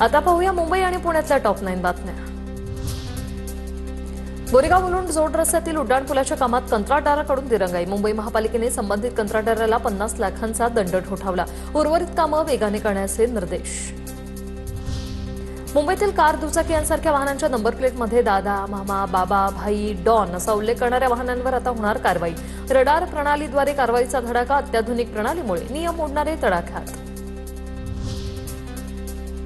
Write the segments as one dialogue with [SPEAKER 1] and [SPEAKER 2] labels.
[SPEAKER 1] आता पाहूया मुंबई आणि पुण्यातल्या टॉप 9 बातम्या। गोरेगाव मुलुंड जोड रस्त्यातील उड्डाणपुलाच्या कामात कंत्राटदाराकडून दिरंगाई। मुंबई महापालिकेने संबंधित कंत्राटदाराला 50 लाखांचा दंड ठोठावला। उर्वरित कामं वेगाने करण्याचे निर्देश। मुंबईतील कार, दुचाकी यांसारख्या वाहनांच्या नंबर प्लेटमध्ये दादा, मामा, बाबा, भाई, डॉन असा उल्लेख करणाऱ्या वाहनांवर आता होणार कारवाई। रडार प्रणालीद्वारे कारवाईचा धडाका। अत्याधुनिक प्रणालीमुळे नियम मोडणारे तडाख्यात।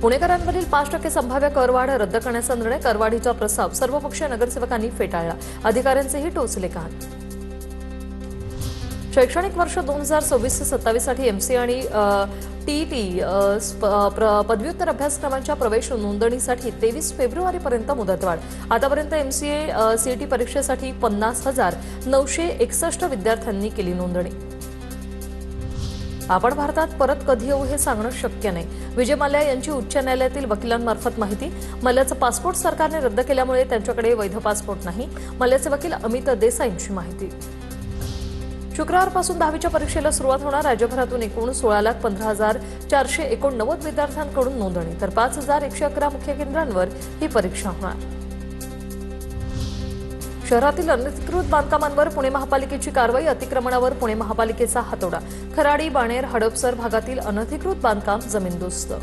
[SPEAKER 1] पुणेकरांवरील 5% संभाव्य करवाढ रद्द करण्याचा निर्णय। करवाढीचा प्रस्ताव सर्वपक्षीय नगरसेवकांनी फेटाळला। अधिकाऱ्यांचेही टोचले कान। शैक्षणिक वर्ष 2026-27 साठी एमसीए आणि टीईटी पदव्युत्तर अभ्यासक्रमांच्या प्रवेश नोंदणीसाठी 23 फेब्रुवारीपर्यंत मुदतवाढ। आतापर्यंत एमसीए सीईटी परीक्षेसाठी 50,961 विद्यार्थ्यांनी केली नोंदणी। आपण भारतात परत कधी येऊ हे सांगणं शक्य नाही। विजय मल्ल्या यांची उच्च न्यायालयातील वकिलांमार्फत माहिती। मल्ल्याचा पासपोर्ट सरकारने रद्द केल्यामुळे त्यांच्याकडे वैध पासपोर्ट नाही। मल्ल्याचे वकील अमित देसाईंची माहिती। शुक्रवारपासून 10वीच्या परीक्षेला सुरुवात होणार। राज्यभरातून एकूण 16,15,489 विद्यार्थ्यांकडून नोंदणी, तर 5,111 मुख्य केंद्रांवर ही परीक्षा होणार। शहरातील अनधिकृत बांधकामांवर पुणे महापालिकेची कारवाई। अतिक्रमणावर पुणे महापालिकेचा हातोडा। खराडी, बाणेर, हडपसर भागातील अनधिकृत बांधकाम जमीनदोस्त।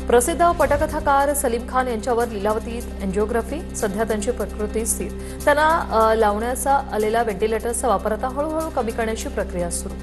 [SPEAKER 1] प्रसिद्ध पटकथाकार सलीम खान यांच्यावर लीलावतीत एंजिओग्राफी। सध्या त्यांची प्रकृती स्थिर। त्यांना लावण्याचा आलेला व्हेंटिलेटरचा वापर आता हळूहळू कमी करण्याची प्रक्रिया सुरू।